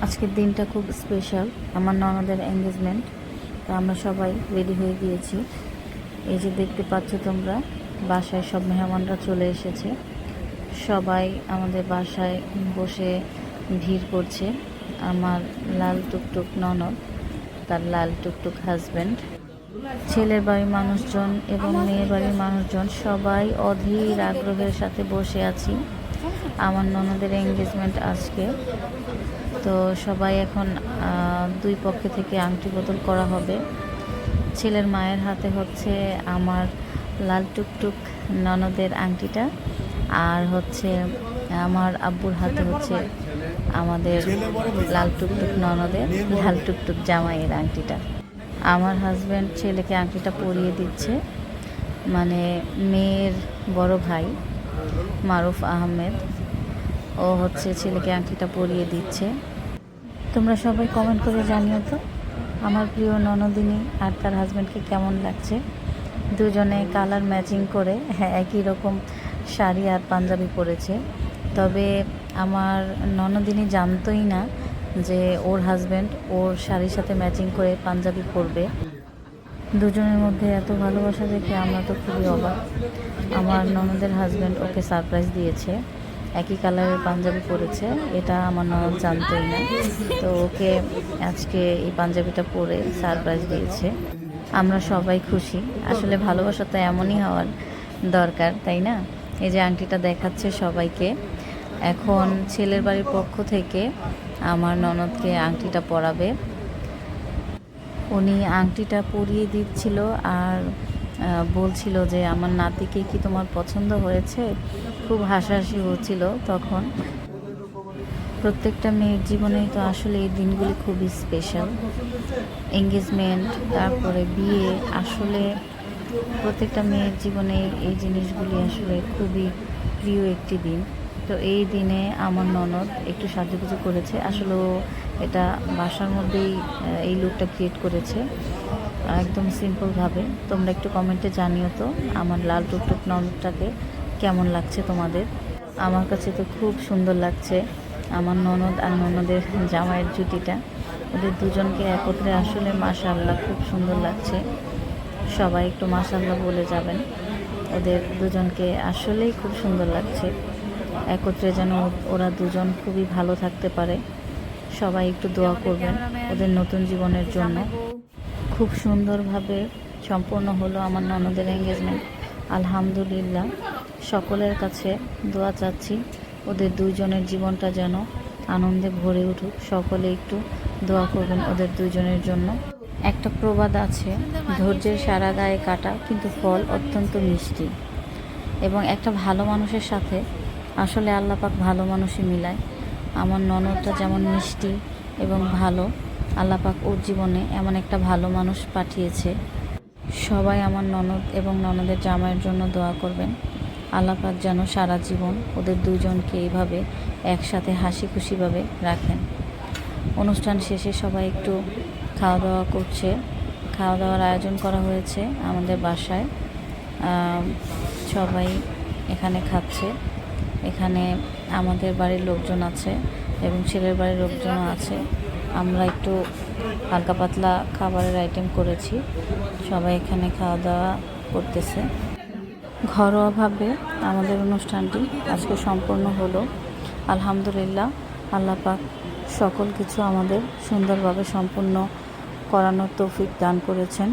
আজকের দিনটা খুব স্পেশাল, আমার ননদের এঙ্গেজমেন্ট। তো আমরা সবাই রেডি হয়ে গিয়েছি। এই যে দেখতে পাচ্ছ তোমরা, বাসায় সব মেহমানরা চলে এসেছে। সবাই আমাদের বাসায় বসে ভিড় করছে। আমার লাল টুকটুক ননদ, তার লাল টুকটুক হাজব্যান্ড, ছেলের বাড়ির মানুষজন এবং মেয়ের বাড়ির মানুষজন সবাই অধীর আগ্রহের সাথে বসে আছি। আমার ননদের এঙ্গেজমেন্ট আজকে। তো সবাই এখন দুই পক্ষে থেকে আংটি বদল করা হবে। ছেলের মায়ের হাতে হচ্ছে আমার লাল টুকটুক ননদের আংটিটা, আর হচ্ছে আমার আব্বুর হাতে হচ্ছে আমাদের লাল টুকটুক ননদের লাল টুকটুক জামাইয়ের আংটিটা। আমার হাজব্যান্ড ছেলেকে আংটিটা পরিয়ে দিচ্ছে, মানে মেয়ের বড় ভাই মারুফ আহমেদ, ও হচ্ছে ছেলেকে আংটিটা পরিয়ে দিচ্ছে। তোমরা সবাই কমেন্ট করে জানিও তো আমার প্রিয় ননদিনী আর তার হাজব্যান্ডকে কেমন লাগছে। দুজনে কালার ম্যাচিং করে একই রকম শাড়ি আর পাঞ্জাবি পরেছে। তবে আমার ননদিনী জানতোই না যে ওর হাজব্যান্ড ওর শাড়ির সাথে ম্যাচিং করে পাঞ্জাবি পরবে। দুজনের মধ্যে এত ভালোবাসা দেখে আমরা তো খুবই অবাক। আমার ননদের হাজব্যান্ড ওকে সারপ্রাইজ দিয়েছে, একই কালারের পাঞ্জাবি পরেছে, এটা আমার ননদ জানতোই না। তো ওকে আজকে এই পাঞ্জাবিটা পরে সারপ্রাইজ দিয়েছে। আমরা সবাই খুশি। আসলে ভালোবাসা তো এমনই হওয়ার দরকার, তাই না? এই যে আংটিটা দেখাচ্ছে সবাইকে। এখন ছেলের বাড়ির পক্ষ থেকে আমার ননদকে আংটিটা পরাবে। উনি আংটিটা পরিয়ে দিচ্ছিল আর বলছিল যে আমার নাতিকে কি তোমার পছন্দ হয়েছে। খুব হাসাহাসি হচ্ছিল তখন। প্রত্যেকটা মেয়ের জীবনেই তো আসলে এই দিনগুলি খুবই স্পেশাল। এঙ্গেজমেন্ট, তারপরে বিয়ে, আসলে প্রত্যেকটা মেয়ের জীবনে এই জিনিসগুলি আসলে খুবই প্রিয় একটি দিন। তো এই দিনে আমার ননদ একটু সাজুগুজু করেছে। আসলে এটা বাসার মধ্যেই এই লুকটা ক্রিয়েট করেছে একদম সিম্পলভাবে। তোমরা একটু কমেন্টে জানিও তো আমার লাল টুকটুক ননদটাকে কেমন লাগছে তোমাদের। আমার কাছে তো খুব সুন্দর লাগছে আমার ননদ আর ননদের জামাইয়ের জুটিটা। ওদের দুজনকে একত্রে আসলে মাশাআল্লাহ খুব সুন্দর লাগছে। সবাই একটু মাশাআল্লাহ বলে যাবেন। ওদের দুজনকে আসলেই খুব সুন্দর লাগছে। একত্রে যেন ওরা দুজন খুবই ভালো থাকতে পারে। সবাই একটু দোয়া করবেন ওদের নতুন জীবনের জন্য। খুব সুন্দরভাবে সম্পূর্ণ হলো আমার ননদের এঙ্গেজমেন্ট, আলহামদুলিল্লাহ। সকলের কাছে দোয়া চাচ্ছি ওদের দুইজনের জীবনটা যেন আনন্দে ভরে উঠুক। সকলে একটু দোয়া করবেন ওদের দুইজনের জন্য। একটা প্রবাদ আছে, ধৈর্যের সারা গায়ে কাটা কিন্তু ফল অত্যন্ত মিষ্টি। এবং একটা ভালো মানুষের সাথে আসলে আল্লাহ পাক ভালো মানুষই মিলায়। আমার ননদটা যেমন মিষ্টি এবং ভালো, আল্লাহ পাক ওর জীবনে এমন একটা ভালো মানুষ পাঠিয়েছে। সবাই আমার ননদ এবং ননদের জামাইয়ের জন্য দোয়া করবেন। আল্লাহ পাক যেন সারা জীবন ওদের দুজনকে এইভাবে একসাথে হাসি খুশিভাবে রাখেন। অনুষ্ঠান শেষে সবাই একটু খাওয়া দাওয়া করছে। খাওয়া দাওয়ার আয়োজন করা হয়েছে আমাদের বাসায়। সবাই এখানে খাচ্ছে। এখানে আমাদের বাড়ির লোকজন আছে এবং ছেলের বাড়ির লোকজনও আছে। আমরা একটু হালকা পাতলা খাবারের আইটেম করেছি। সবাই এখানে খাওয়া দাওয়া করতেছে। ঘরোয়াভাবে আমাদের অনুষ্ঠানটি আজকে সম্পন্ন হলো, আলহামদুলিল্লাহ। আল্লাহ পাক সকল কিছু আমাদের সুন্দরভাবে সম্পূর্ণ করানোর তৌফিক দান করেছেন।